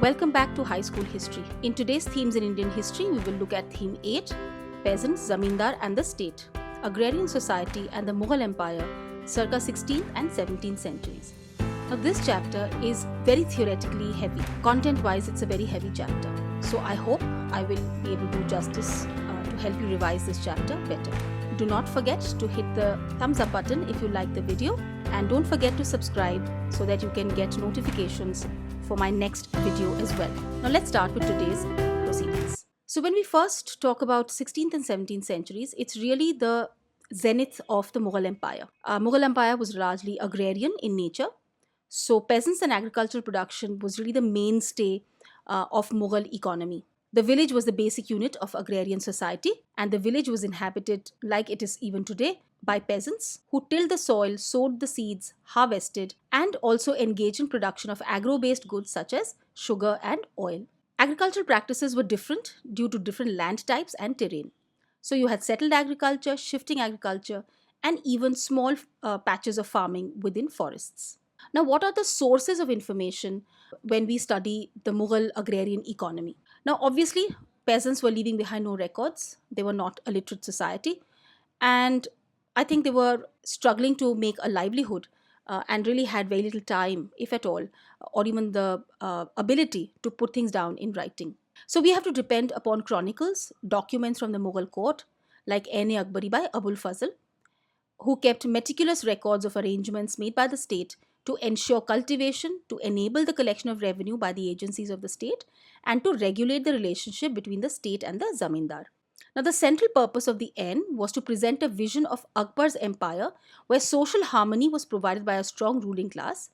Welcome back to High School History. In today's Themes in Indian History, we will look at Theme 8, Peasants, Zamindar and the State, Agrarian Society and the Mughal Empire, circa 16th and 17th centuries. Now this chapter is very theoretically heavy. Content-wise, it's a very heavy chapter. So I hope I will be able to do justice to help you revise this chapter better. Do not forget to hit the thumbs up button if you like the video, and don't forget to subscribe so that you can get notifications for my next video as well. Now let's start with today's proceedings. So when we first talk about 16th and 17th centuries, it's really the zenith of the Mughal Empire. Mughal Empire was largely agrarian in nature. So peasants and agricultural production was really the mainstay of Mughal economy. The village was the basic unit of agrarian society, and the village was inhabited, like it is even today, by peasants who tilled the soil, sowed the seeds, harvested, and also engaged in production of agro-based goods such as sugar and oil. Agricultural practices were different due to different land types and terrain. So you had settled agriculture, shifting agriculture, and even small patches of farming within forests. Now, what are the sources of information when we study the Mughal agrarian economy? Now, obviously, peasants were leaving behind no records. They were not a literate society. And I think they were struggling to make a livelihood and really had very little time, if at all, or even the ability to put things down in writing. So we have to depend upon chronicles, documents from the Mughal court, like Ain-i-Akbari by Abul Fazl, who kept meticulous records of arrangements made by the state to ensure cultivation, to enable the collection of revenue by the agencies of the state, and to regulate the relationship between the state and the Zamindar. Now, the central purpose of the Ain was to present a vision of Akbar's empire where social harmony was provided by a strong ruling class,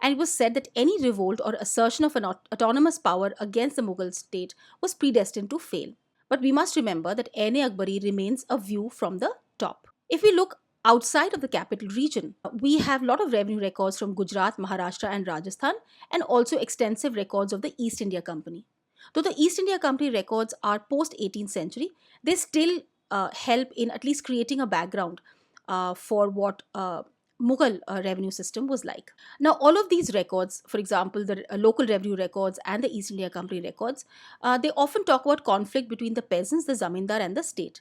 and it was said that any revolt or assertion of an autonomous power against the Mughal state was predestined to fail. But we must remember that Ain-i-Akbari remains a view from the top. If we look outside of the capital region, we have a lot of revenue records from Gujarat, Maharashtra and Rajasthan, and also extensive records of the East India Company. Though the East India Company records are post-18th century, they still help in at least creating a background for what Mughal revenue system was like. Now, all of these records, for example, the local revenue records and the East India Company records, they often talk about conflict between the peasants, the Zamindar and the state.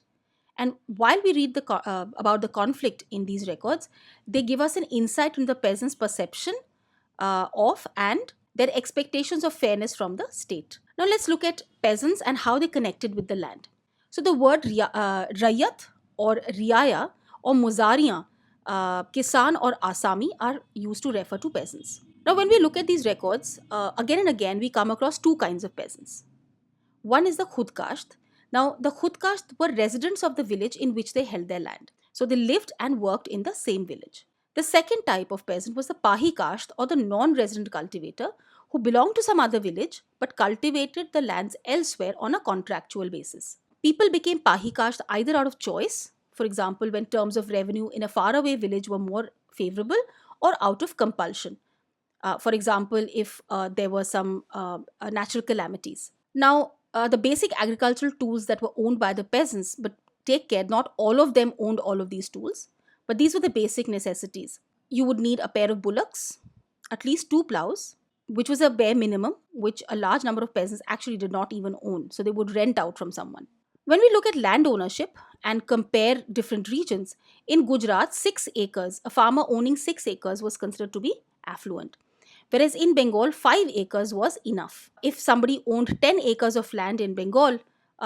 And while we read about the conflict in these records, they give us an insight into the peasants' perception of and their expectations of fairness from the state. Now let's look at peasants and how they connected with the land. So the word Rayat or Riaya or Muzariyan, Kisan or Asami are used to refer to peasants. Now when we look at these records, again and again we come across two kinds of peasants. One is the Khudkasht. Now, the Khudkasht were residents of the village in which they held their land. So, they lived and worked in the same village. The second type of peasant was the Pahi Kasht or the non-resident cultivator who belonged to some other village but cultivated the lands elsewhere on a contractual basis. People became Pahi Kasht either out of choice, for example, when terms of revenue in a faraway village were more favorable, or out of compulsion. For example, if there were some natural calamities. Now, the basic agricultural tools that were owned by the peasants, but take care, not all of them owned all of these tools, but these were the basic necessities. You would need a pair of bullocks, at least 2 plows, which was a bare minimum, which a large number of peasants actually did not even own, so they would rent out from someone. When we look at land ownership and compare different regions, in Gujarat, 6 acres, a farmer owning 6 acres was considered to be affluent. Whereas in Bengal, 5 acres was enough. If somebody owned 10 acres of land in Bengal,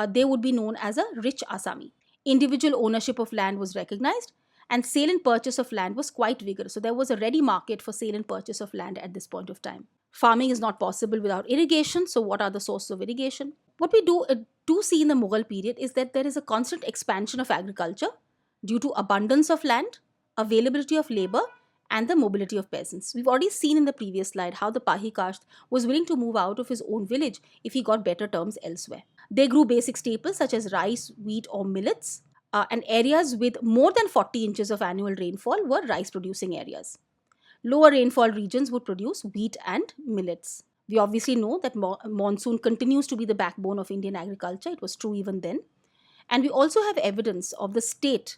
they would be known as a rich Asami. Individual ownership of land was recognized, and sale and purchase of land was quite vigorous. So there was a ready market for sale and purchase of land at this point of time. Farming is not possible without irrigation. So what are the sources of irrigation? What we do see in the Mughal period is that there is a constant expansion of agriculture due to abundance of land, availability of labor, and the mobility of peasants. We've already seen in the previous slide how the Pahi Kasht was willing to move out of his own village if he got better terms elsewhere. They grew basic staples such as rice, wheat or millets, and areas with more than 40 inches of annual rainfall were rice producing areas. Lower rainfall regions would produce wheat and millets. We obviously know that monsoon continues to be the backbone of Indian agriculture. It was true even then. And we also have evidence of the state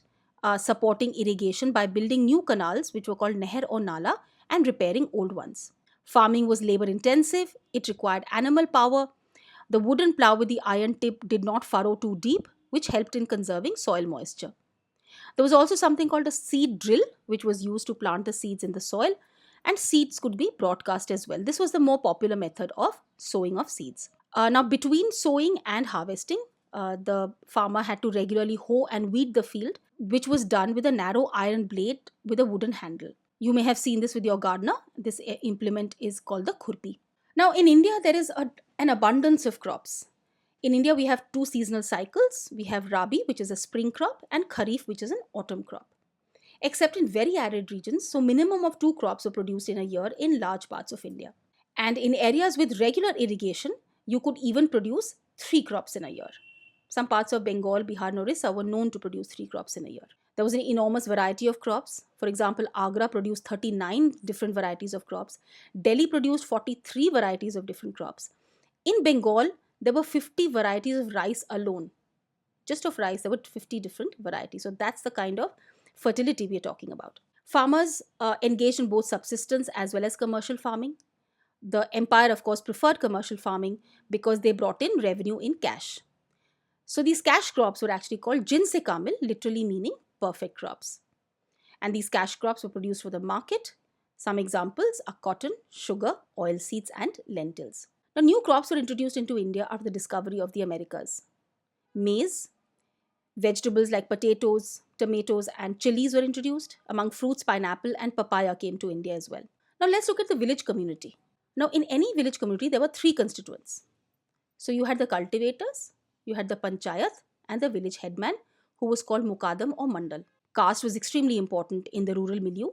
supporting irrigation by building new canals, which were called Neher or Nala, and repairing old ones. Farming was labor intensive, it required animal power. The wooden plow with the iron tip did not furrow too deep, which helped in conserving soil moisture. There was also something called a seed drill, which was used to plant the seeds in the soil, and seeds could be broadcast as well. This was the more popular method of sowing of seeds. Now, between sowing and harvesting, the farmer had to regularly hoe and weed the field, which was done with a narrow iron blade with a wooden handle. You may have seen this with your gardener. This implement is called the khurpi. Now, in India, there is an abundance of crops. In India, we have two seasonal cycles. We have Rabi, which is a spring crop, and Kharif, which is an autumn crop. Except in very arid regions, so minimum of two crops are produced in a year in large parts of India. And in areas with regular irrigation, you could even produce three crops in a year. Some parts of Bengal, Bihar, and Orissa were known to produce three crops in a year. There was an enormous variety of crops. For example, Agra produced 39 different varieties of crops. Delhi produced 43 varieties of different crops. In Bengal, there were 50 varieties of rice alone. Just of rice, there were 50 different varieties. So that's the kind of fertility we are talking about. Farmers engaged in both subsistence as well as commercial farming. The empire, of course, preferred commercial farming because they brought in revenue in cash. So these cash crops were actually called Jin se kamil, literally meaning perfect crops. And these cash crops were produced for the market. Some examples are cotton, sugar, oilseeds, and lentils. Now, new crops were introduced into India after the discovery of the Americas. Maize, vegetables like potatoes, tomatoes, and chilies were introduced. Among fruits, pineapple and papaya came to India as well. Now, let's look at the village community. Now, in any village community, there were three constituents. So, you had the cultivators, you had the Panchayat, and the village headman, who was called Mukadam or Mandal. Caste was extremely important in the rural milieu,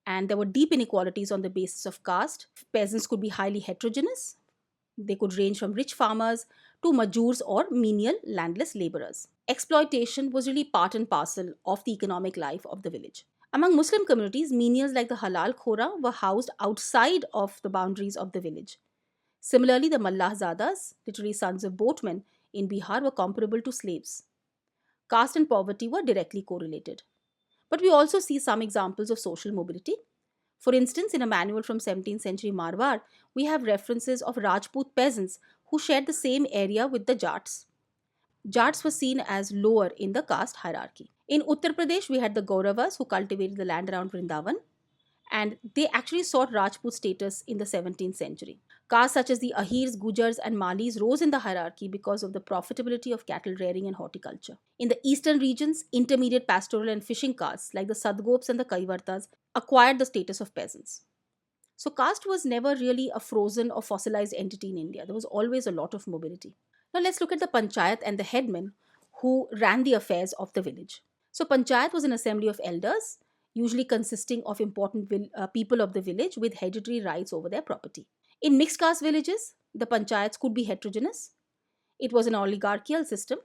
and there were deep inequalities on the basis of caste. Peasants could be highly heterogeneous. They could range from rich farmers to majors or menial landless laborers. Exploitation was really part and parcel of the economic life of the village. Among Muslim communities, menials like the halal khora were housed outside of the boundaries of the village. Similarly, the Mallahzadas, literally sons of boatmen, in Bihar were comparable to slaves. Caste and poverty were directly correlated. But we also see some examples of social mobility. For instance, in a manual from 17th century Marwar, we have references of Rajput peasants who shared the same area with the Jats. Jats were seen as lower in the caste hierarchy. In Uttar Pradesh, we had the Gauravas who cultivated the land around Vrindavan, and they actually sought Rajput status in the 17th century. Castes such as the Ahirs, Gujars, and Malis rose in the hierarchy because of the profitability of cattle rearing and horticulture. In the eastern regions, intermediate pastoral and fishing castes like the Sadgops and the Kaivartas acquired the status of peasants. So, caste was never really a frozen or fossilized entity in India. There was always a lot of mobility. Now, let's look at the Panchayat and the headmen who ran the affairs of the village. So, Panchayat was an assembly of elders, usually consisting of important people of the village with hereditary rights over their property. In mixed caste villages, the panchayats could be heterogeneous. It was an oligarchical system,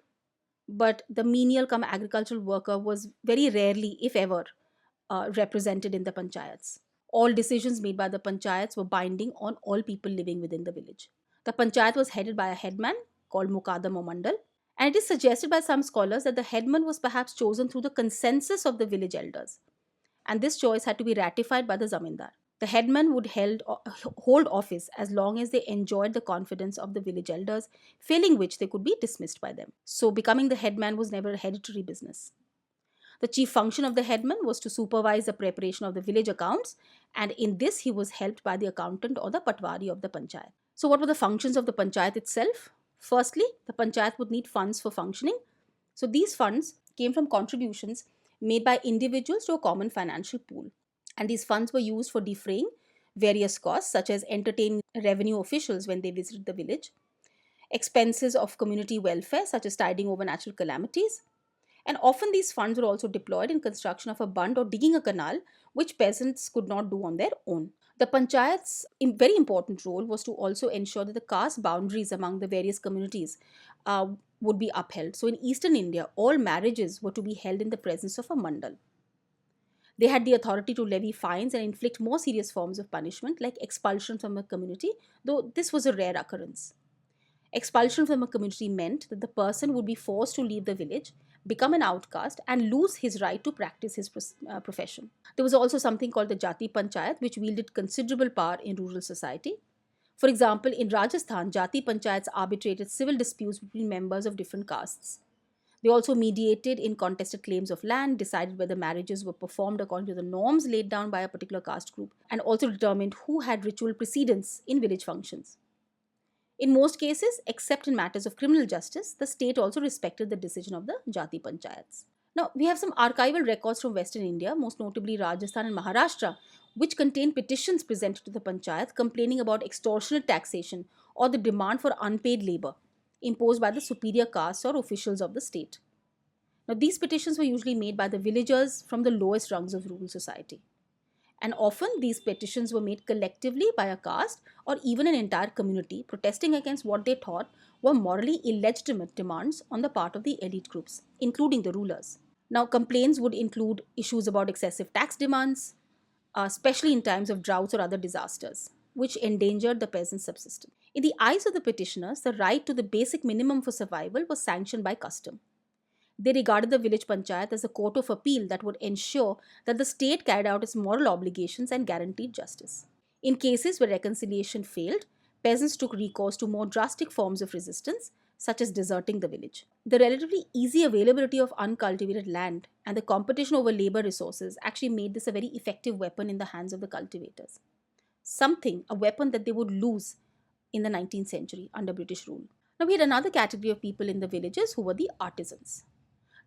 but the menial come agricultural worker was very rarely, if ever, represented in the panchayats. All decisions made by the panchayats were binding on all people living within the village. The panchayat was headed by a headman called Mukadam or Mandal, and it is suggested by some scholars that the headman was perhaps chosen through the consensus of the village elders, and this choice had to be ratified by the Zamindar. The headman would hold office as long as they enjoyed the confidence of the village elders, failing which they could be dismissed by them. So, becoming the headman was never a hereditary business. The chief function of the headman was to supervise the preparation of the village accounts, and in this he was helped by the accountant or the patwari of the panchayat. So, what were the functions of the panchayat itself? Firstly, the panchayat would need funds for functioning. So, these funds came from contributions made by individuals to a common financial pool. And these funds were used for defraying various costs, such as entertaining revenue officials when they visited the village, expenses of community welfare, such as tiding over natural calamities, and often these funds were also deployed in construction of a bund or digging a canal, which peasants could not do on their own. The panchayat's very important role was to also ensure that the caste boundaries among the various communities would be upheld. So in eastern India, all marriages were to be held in the presence of a mandal. They had the authority to levy fines and inflict more serious forms of punishment like expulsion from a community, though this was a rare occurrence. Expulsion from a community meant that the person would be forced to leave the village become an outcast, and lose his right to practice his profession. There was also something called the Jati Panchayat, which wielded considerable power in rural society. For example, in Rajasthan, Jati Panchayats arbitrated civil disputes between members of different castes. They also mediated in contested claims of land, decided whether marriages were performed according to the norms laid down by a particular caste group, and also determined who had ritual precedence in village functions. In most cases, except in matters of criminal justice, the state also respected the decision of the Jati Panchayats. Now, we have some archival records from Western India, most notably Rajasthan and Maharashtra, which contain petitions presented to the Panchayat complaining about extortionate taxation or the demand for unpaid labor imposed by the superior castes or officials of the state. Now, these petitions were usually made by the villagers from the lowest rungs of rural society. And often these petitions were made collectively by a caste or even an entire community protesting against what they thought were morally illegitimate demands on the part of the elite groups, including the rulers. Now, complaints would include issues about excessive tax demands, especially in times of droughts or other disasters, which endangered the peasants' subsistence. In the eyes of the petitioners, the right to the basic minimum for survival was sanctioned by custom. They regarded the village panchayat as a court of appeal that would ensure that the state carried out its moral obligations and guaranteed justice. In cases where reconciliation failed, peasants took recourse to more drastic forms of resistance, such as deserting the village. The relatively easy availability of uncultivated land and the competition over labor resources actually made this a very effective weapon in the hands of the cultivators. A weapon that they would lose in the 19th century under British rule. Now, we had another category of people in the villages who were the artisans.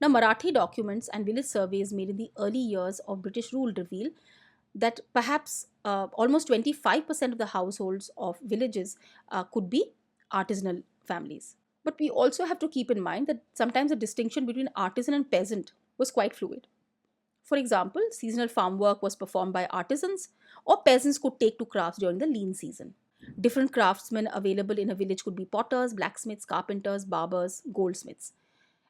Now, Marathi documents and village surveys made in the early years of British rule reveal that perhaps almost 25% of the households of villages could be artisanal families. But we also have to keep in mind that sometimes the distinction between artisan and peasant was quite fluid. For example, seasonal farm work was performed by artisans, or peasants could take to crafts during the lean season. Different craftsmen available in a village could be potters, blacksmiths, carpenters, barbers, goldsmiths.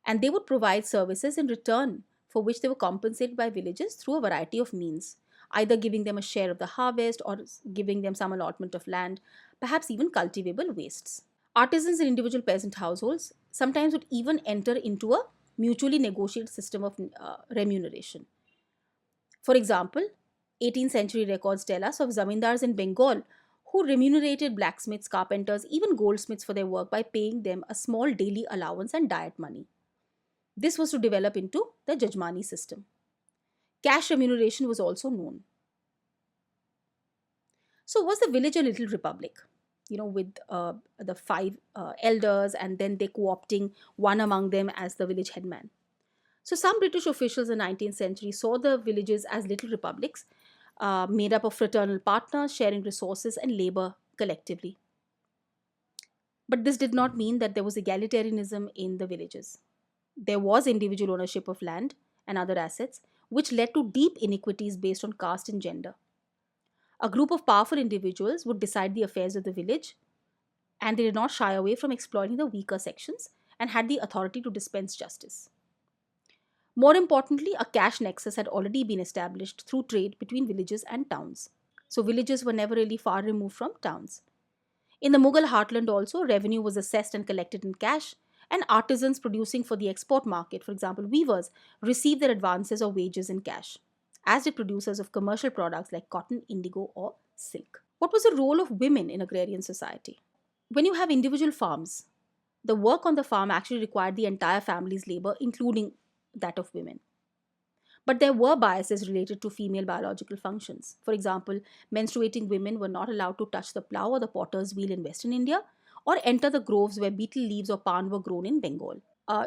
And they would provide services in return for which they were compensated by villages through a variety of means, either giving them a share of the harvest or giving them some allotment of land, perhaps even cultivable wastes. Artisans in individual peasant households sometimes would even enter into a mutually negotiated system of remuneration. For example, 18th century records tell us of zamindars in Bengal who remunerated blacksmiths, carpenters, even goldsmiths for their work by paying them a small daily allowance and diet money. This was to develop into the Jajmani system. Cash remuneration was also known. So was the village a little republic? With the five elders and then they co-opting one among them as the village headman. So some British officials in the 19th century saw the villages as little republics made up of fraternal partners sharing resources and labor collectively. But this did not mean that there was egalitarianism in the villages. There was individual ownership of land and other assets, which led to deep inequities based on caste and gender. A group of powerful individuals would decide the affairs of the village, and they did not shy away from exploiting the weaker sections and had the authority to dispense justice. More importantly, a cash nexus had already been established through trade between villages and towns. So villages were never really far removed from towns. In the Mughal heartland also, revenue was assessed and collected in cash, and artisans producing for the export market, for example weavers, received their advances or wages in cash, as did producers of commercial products like cotton, indigo, or silk. What was the role of women in agrarian society? When you have individual farms, the work on the farm actually required the entire family's labor, including that of women. But there were biases related to female biological functions. For example, menstruating women were not allowed to touch the plough or the potter's wheel in Western India, or enter the groves where betel leaves or pan were grown in Bengal.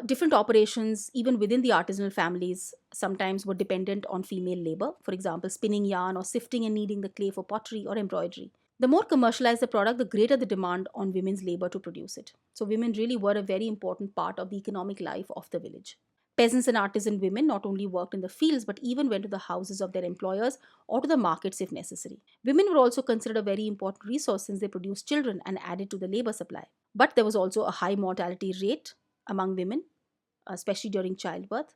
Different operations, even within the artisanal families, sometimes were dependent on female labor. For example, spinning yarn or sifting and kneading the clay for pottery or embroidery. The more commercialized the product, the greater the demand on women's labor to produce it. So women really were a very important part of the economic life of the village. Peasants and artisan women not only worked in the fields but even went to the houses of their employers or to the markets if necessary. Women were also considered a very important resource since they produced children and added to the labor supply. But there was also a high mortality rate among women, especially during childbirth,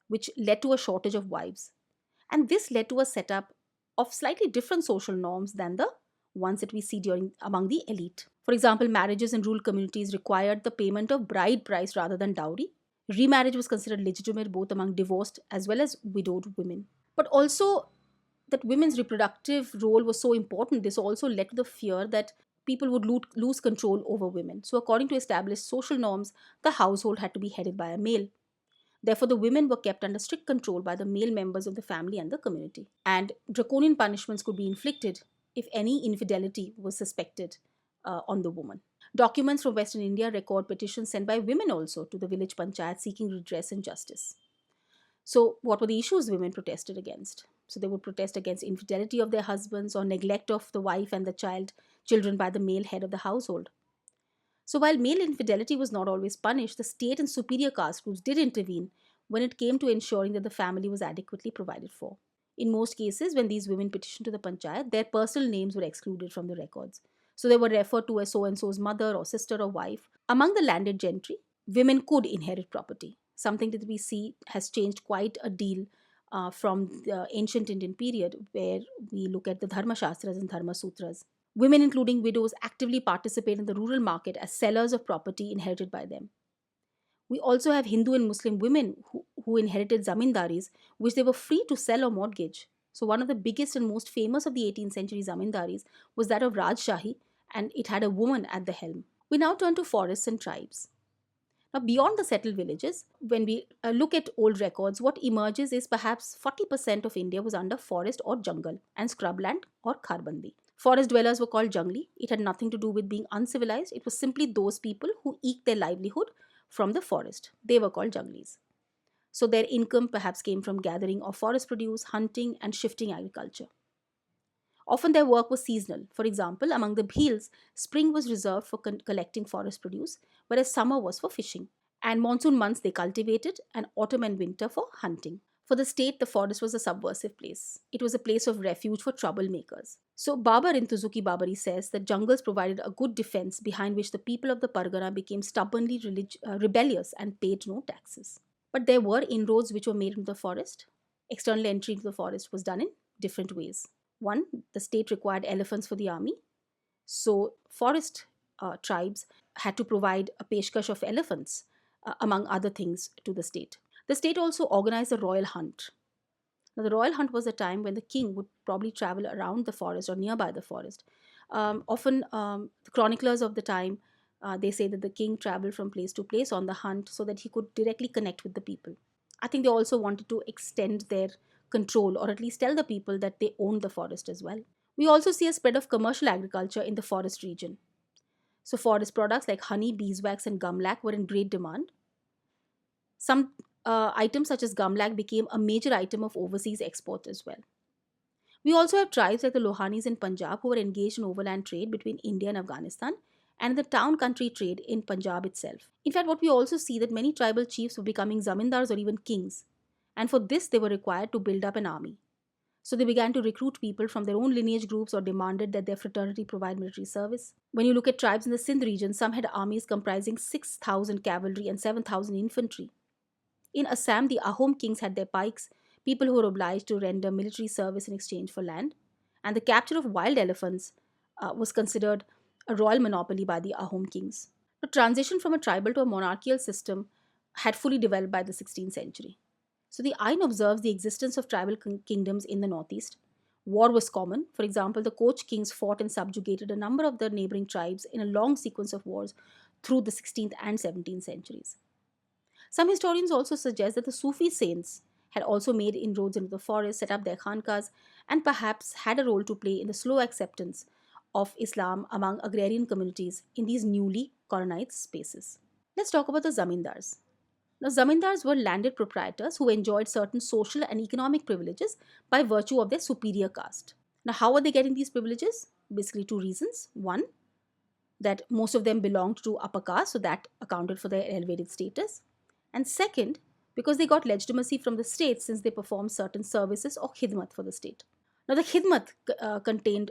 which led to a shortage of wives. And this led to a setup of slightly different social norms than the ones that we see among the elite. For example, marriages in rural communities required the payment of bride price rather than dowry. Remarriage was considered legitimate both among divorced as well as widowed women. But also, that women's reproductive role was so important, this also led to the fear that people would lose control over women. So, according to established social norms, the household had to be headed by a male. Therefore, the women were kept under strict control by the male members of the family and the community. And draconian punishments could be inflicted if any infidelity was suspected on the woman. Documents from Western India record petitions sent by women also to the village panchayat seeking redress and justice. So, what were the issues women protested against? So, they would protest against infidelity of their husbands or neglect of the wife and the children by the male head of the household. So, while male infidelity was not always punished, the state and superior caste groups did intervene when it came to ensuring that the family was adequately provided for. In most cases, when these women petitioned to the panchayat, their personal names were excluded from the records. So, they were referred to as so and so's mother or sister or wife. Among the landed gentry, women could inherit property, something that we see has changed quite a deal from the ancient Indian period, where we look at the Dharma Shastras and Dharma Sutras. Women, including widows, actively participate in the rural market as sellers of property inherited by them. We also have Hindu and Muslim women who inherited zamindaris, which they were free to sell or mortgage. So, one of the biggest and most famous of the 18th century zamindaris was that of Rajshahi, and it had a woman at the helm. We now turn to forests and tribes. Now, beyond the settled villages, when we look at old records, what emerges is perhaps 40% of India was under forest or jungle and scrubland or kharbandi. Forest dwellers were called jungli. It had nothing to do with being uncivilized. It was simply those people who eked their livelihood from the forest. They were called junglis. So their income perhaps came from gathering of forest produce, hunting, and shifting agriculture. Often their work was seasonal. For example, among the Bhils, spring was reserved for collecting forest produce, whereas summer was for fishing. And monsoon months they cultivated, and autumn and winter for hunting. For the state, the forest was a subversive place. It was a place of refuge for troublemakers. So Babar in Tuzuki Babari says that jungles provided a good defense behind which the people of the Pargana became stubbornly rebellious and paid no taxes. But there were inroads which were made into the forest. External entry into the forest was done in different ways. One, the state required elephants for the army. So forest tribes had to provide a peshkash of elephants, among other things, to the state. The state also organized a royal hunt. Now, the royal hunt was a time when the king would probably travel around the forest or nearby the forest. Often, the chroniclers of the time, they say that the king traveled from place to place on the hunt so that he could directly connect with the people. I think they also wanted to extend their control, or at least tell the people that they owned the forest as well. We also see a spread of commercial agriculture in the forest region. So, forest products like honey, beeswax, and gumlac were in great demand. Some items such as gumlac became a major item of overseas export as well. We also have tribes like the Lohanis in Punjab who were engaged in overland trade between India and Afghanistan, and the town country trade in Punjab itself. In fact, what we also see that many tribal chiefs were becoming zamindars or even kings, and for this they were required to build up an army. So they began to recruit people from their own lineage groups or demanded that their fraternity provide military service. When you look at tribes in the Sindh region, some had armies comprising 6,000 cavalry and 7,000 infantry. In Assam, the Ahom kings had their pikes, people who were obliged to render military service in exchange for land, and the capture of wild elephants was considered a royal monopoly by the Ahom kings. The transition from a tribal to a monarchical system had fully developed by the 16th century. So the Ain observes the existence of tribal kingdoms in the northeast. War was common. For example, the Koch kings fought and subjugated a number of the neighboring tribes in a long sequence of wars through the 16th and 17th centuries. Some historians also suggest that the Sufi saints had also made inroads into the forest, set up their khankas, and perhaps had a role to play in the slow acceptance of Islam among agrarian communities in these newly colonized spaces. Let's talk about the zamindars. Now, zamindars were landed proprietors who enjoyed certain social and economic privileges by virtue of their superior caste. Now, how are they getting these privileges? Basically, two reasons. One, that most of them belonged to upper caste, so that accounted for their elevated status. And second, because they got legitimacy from the state since they performed certain services or khidmat for the state. Now, the khidmat contained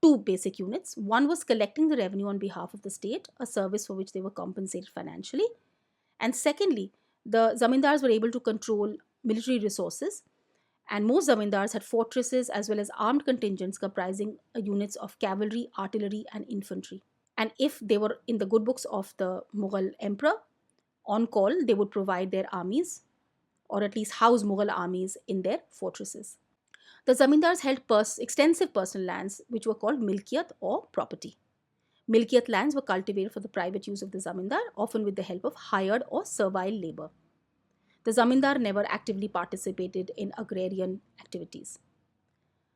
two basic units. One was collecting the revenue on behalf of the state, a service for which they were compensated financially. And secondly, the zamindars were able to control military resources, and most zamindars had fortresses as well as armed contingents comprising units of cavalry, artillery, and infantry. And if they were in the good books of the Mughal emperor, On call, they would provide their armies or at least house Mughal armies in their fortresses. The zamindars held extensive personal lands which were called milkiyat or property. Milkiyat lands were cultivated for the private use of the zamindar, often with the help of hired or servile labor. The zamindar never actively participated in agrarian activities.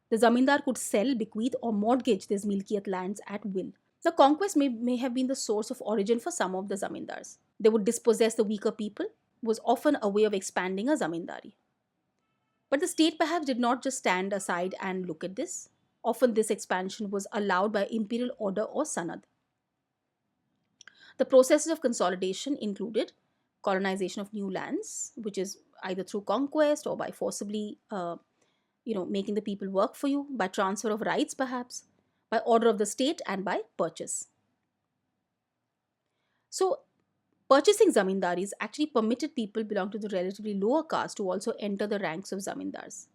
The zamindar could sell, bequeath, or mortgage these milkiyat lands at will. The conquest may have been the source of origin for some of the zamindars. They would dispossess the weaker people, was often a way of expanding a zamindari. But the state perhaps did not just stand aside and look at this. Often this expansion was allowed by imperial order or sanad. The processes of consolidation included colonization of new lands, which is either through conquest or by forcibly making the people work for you, by transfer of rights perhaps, by order of the state, and by purchase. So purchasing zamindaris actually permitted people belonging to the relatively lower caste to also enter the ranks of zamindars,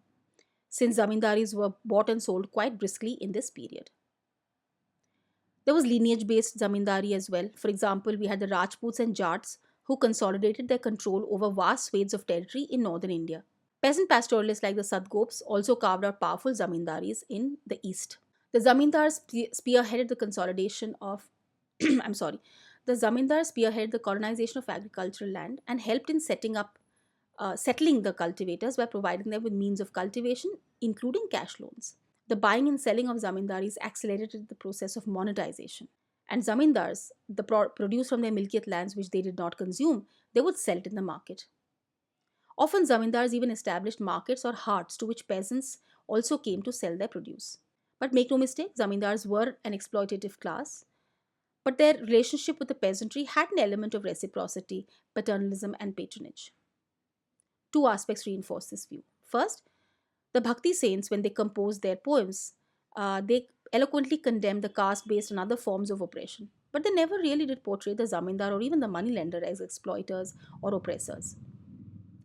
since zamindaris were bought and sold quite briskly in this period. There was lineage based zamindari as well. For example, we had the Rajputs and Jats who consolidated their control over vast swathes of territory in northern India. Peasant pastoralists like the Sadgops also carved out powerful zamindaris in the east. The zamindars spearheaded the consolidation of I'm sorry, the zamindars spearheaded the colonization of agricultural land and helped in settling the cultivators by providing them with means of cultivation, including cash loans. The buying and selling of zamindaris accelerated the process of monetization. And zamindars, the produce from their milkiyat lands which they did not consume, they would sell it in the market. Often zamindars even established markets or harts to which peasants also came to sell their produce. But make no mistake, zamindars were an exploitative class, but their relationship with the peasantry had an element of reciprocity, paternalism, and patronage. Two aspects reinforce this view. First, the Bhakti saints, when they composed their poems, they eloquently condemned the caste based on other forms of oppression. But they never really did portray the zamindar or even the moneylender as exploiters or oppressors,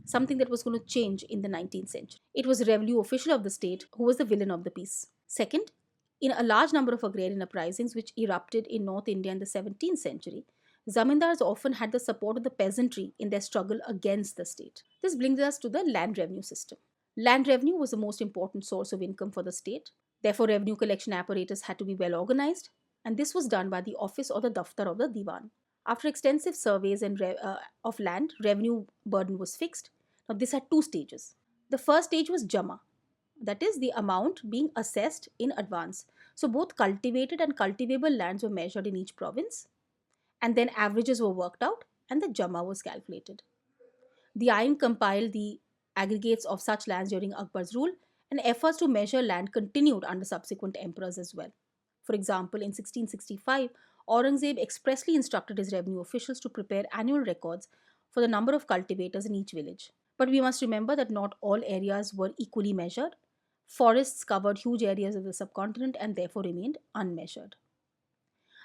something that was going to change in the 19th century. It was a revenue official of the state who was the villain of the piece. Second, in a large number of agrarian uprisings which erupted in North India in the 17th century, zamindars often had the support of the peasantry in their struggle against the state. This brings us to the land revenue system. Land revenue was the most important source of income for the state. Therefore, revenue collection apparatus had to be well organized, and this was done by the office or the daftar of the diwan. After extensive surveys of land, revenue burden was fixed. Now, this had two stages. The first stage was jama, that is, the amount being assessed in advance. So, both cultivated and cultivable lands were measured in each province, and then averages were worked out, and the jama was calculated. The Ain compiled the aggregates of such lands during Akbar's rule, and efforts to measure land continued under subsequent emperors as well. For example, in 1665, Aurangzeb expressly instructed his revenue officials to prepare annual records for the number of cultivators in each village. But we must remember that not all areas were equally measured. Forests covered huge areas of the subcontinent and therefore remained unmeasured.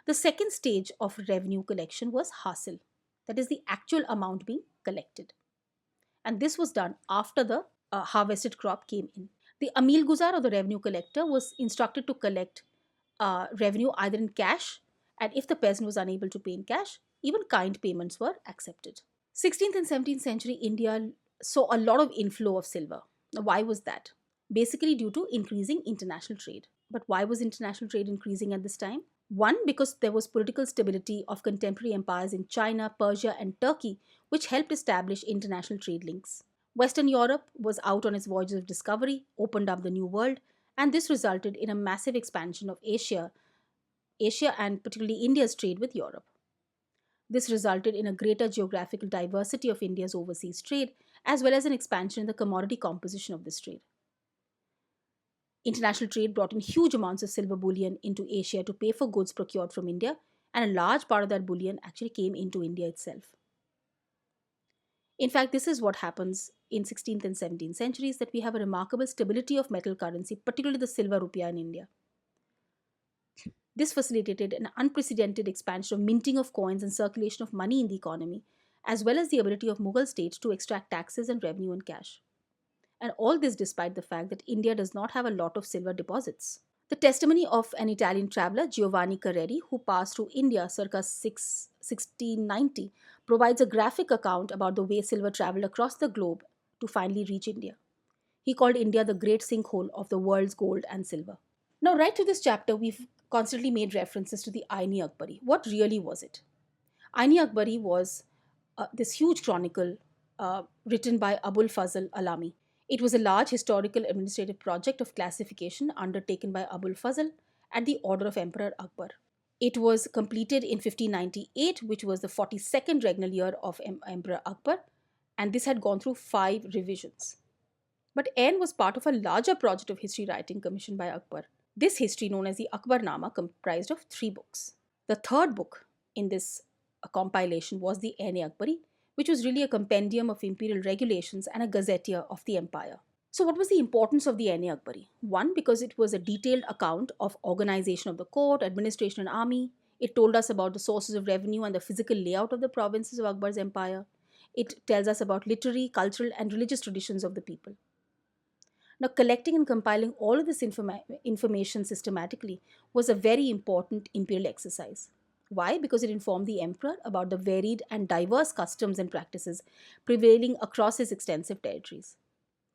The second stage of revenue collection was hasil, that is, the actual amount being collected. And this was done after the harvested crop came in. The Amil Guzar, or the revenue collector, was instructed to collect revenue either in cash, and if the peasant was unable to pay in cash, even kind payments were accepted. 16th and 17th century India saw a lot of inflow of silver. Now, why was that? Basically due to increasing international trade. But why was international trade increasing at this time? One, because there was political stability of contemporary empires in China, Persia, and Turkey, which helped establish international trade links. Western Europe was out on its voyages of discovery, opened up the New World, and this resulted in a massive expansion of Asia and particularly India's trade with Europe. This resulted in a greater geographical diversity of India's overseas trade, as well as an expansion in the commodity composition of this trade. International trade brought in huge amounts of silver bullion into Asia to pay for goods procured from India, and a large part of that bullion actually came into India itself. In fact, this is what happens in 16th and 17th centuries, that we have a remarkable stability of metal currency, particularly the silver rupiah in India. This facilitated an unprecedented expansion of minting of coins and circulation of money in the economy, as well as the ability of Mughal states to extract taxes and revenue in cash. And all this despite the fact that India does not have a lot of silver deposits. The testimony of an Italian traveler, Giovanni Carreri, who passed through India circa 1690, provides a graphic account about the way silver traveled across the globe to finally reach India. He called India the great sinkhole of the world's gold and silver. Now, right through this chapter, we've constantly made references to the Ain-i-Akbari. What really was it? Ain-i-Akbari was this huge chronicle written by Abul Fazl Allami. It was a large historical administrative project of classification undertaken by Abul Fazl at the order of Emperor Akbar. It was completed in 1598, which was the 42nd regnal year of Emperor Akbar, and this had gone through 5 revisions. But Ain was part of a larger project of history writing commissioned by Akbar. This history, known as the Akbarnama, comprised of 3 books. The third book in this compilation was the Ain-i-Akbari, which was really a compendium of imperial regulations and a gazetteer of the empire. So, what was the importance of the Ain-i-Akbari? One, because it was a detailed account of organization of the court, administration, and army. It told us about the sources of revenue and the physical layout of the provinces of Akbar's empire. It tells us about literary, cultural, and religious traditions of the people. Now, collecting and compiling all of this information systematically was a very important imperial exercise. Why? Because it informed the emperor about the varied and diverse customs and practices prevailing across his extensive territories.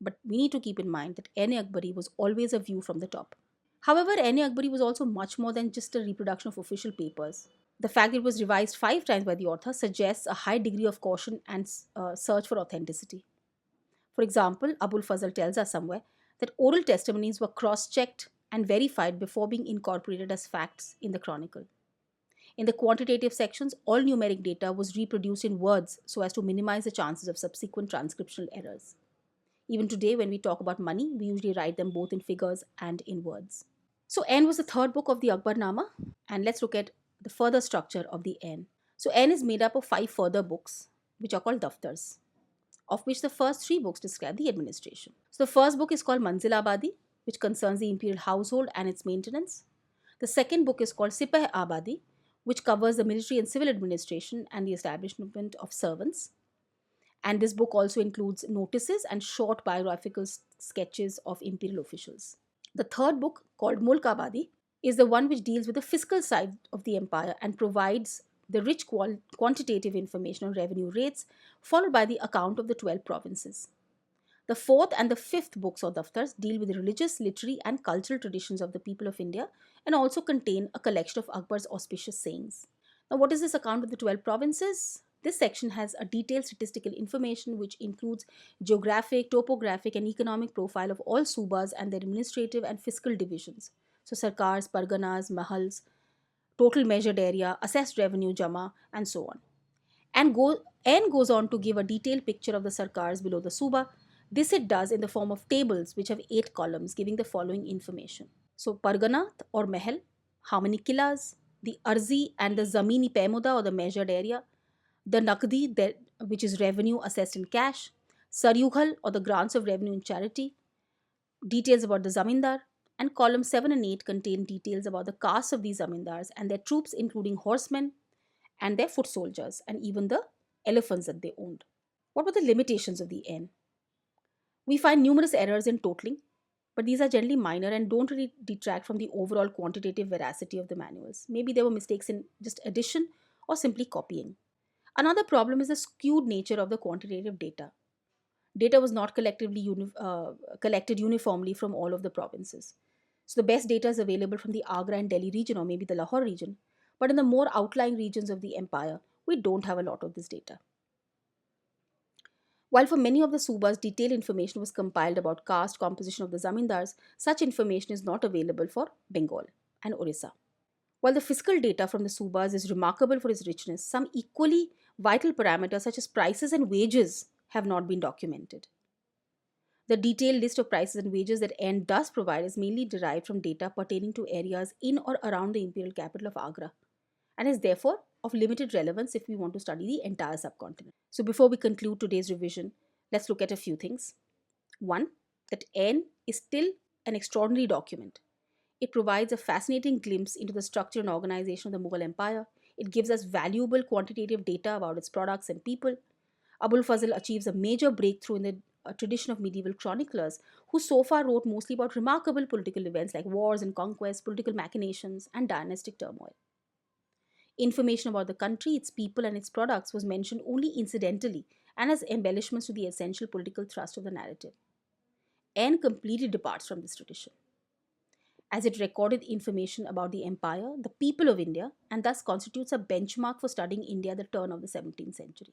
But we need to keep in mind that Ain-i-Akbari was always a view from the top. However, Ain-i-Akbari was also much more than just a reproduction of official papers. The fact that it was revised 5 times by the author suggests a high degree of caution and search for authenticity. For example, Abul Fazl tells us somewhere that oral testimonies were cross-checked and verified before being incorporated as facts in the chronicle. In the quantitative sections, all numeric data was reproduced in words so as to minimize the chances of subsequent transcriptional errors. Even today, when we talk about money, we usually write them both in figures and in words. So, Ain was the third book of the Akbarnama, and let's look at the further structure of the Ain. So, Ain is made up of 5 further books, which are called daftars, of which the first 3 books describe the administration. So the first book is called Manzil Abadi, which concerns the imperial household and its maintenance. The second book is called Sipah Abadi, which covers the military and civil administration and the establishment of servants. And this book also includes notices and short biographical sketches of imperial officials. The third book, called Mulk Abadi, is the one which deals with the fiscal side of the empire and provides the rich quantitative information on revenue rates, followed by the account of the 12 provinces. The fourth and the fifth books or daftars deal with the religious, literary, and cultural traditions of the people of India and also contain a collection of Akbar's auspicious sayings. Now, what is this account of the 12 provinces? This section has a detailed statistical information which includes geographic, topographic, and economic profile of all subas and their administrative and fiscal divisions. So, sarkars, parganas, mahals, total measured area, assessed revenue, jama, and so on. And goes on to give a detailed picture of the sarkars below the suba. This it does in the form of tables which have 8 columns giving the following information. So, parganat or mahal, how many kilas, the arzi and the zamini pemuda or the measured area, the nakdi, which is revenue assessed in cash, saryughal or the grants of revenue in charity, details about the zamindar, and columns 7 and 8 contain details about the caste of these zamindars and their troops, including horsemen and their foot soldiers, and even the elephants that they owned. What were the limitations of the Ain? We find numerous errors in totaling, but these are generally minor and don't really detract from the overall quantitative veracity of the manuals. Maybe there were mistakes in just addition or simply copying. Another problem is the skewed nature of the quantitative data. Data was not collected uniformly from all of the provinces. So the best data is available from the Agra and Delhi region or maybe the Lahore region. But in the more outlying regions of the empire, we don't have a lot of this data. While for many of the subas, detailed information was compiled about caste composition of the zamindars, such information is not available for Bengal and Orissa. While the fiscal data from the subas is remarkable for its richness, some equally vital parameters such as prices and wages have not been documented. The detailed list of prices and wages that Ain does provide is mainly derived from data pertaining to areas in or around the imperial capital of Agra and is therefore of limited relevance if we want to study the entire subcontinent. So before we conclude today's revision, let's look at a few things. One, that Ain is still an extraordinary document. It provides a fascinating glimpse into the structure and organization of the Mughal Empire. It gives us valuable quantitative data about its products and people. Abul Fazl achieves a major breakthrough in the a tradition of medieval chroniclers who so far wrote mostly about remarkable political events like wars and conquests, political machinations, and dynastic turmoil. Information about the country, its people, and its products was mentioned only incidentally and as embellishments to the essential political thrust of the narrative. Ain completely departs from this tradition, as it recorded information about the empire, the people of India, and thus constitutes a benchmark for studying India at the turn of the 17th century.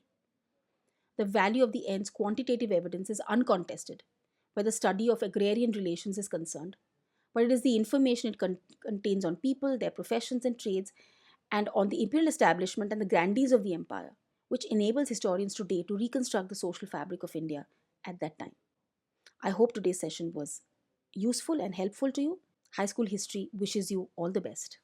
The value of the Ain's quantitative evidence is uncontested where the study of agrarian relations is concerned, but it is the information it contains on people, their professions and trades, and on the imperial establishment and the grandees of the empire, which enables historians today to reconstruct the social fabric of India at that time. I hope today's session was useful and helpful to you. High School History wishes you all the best.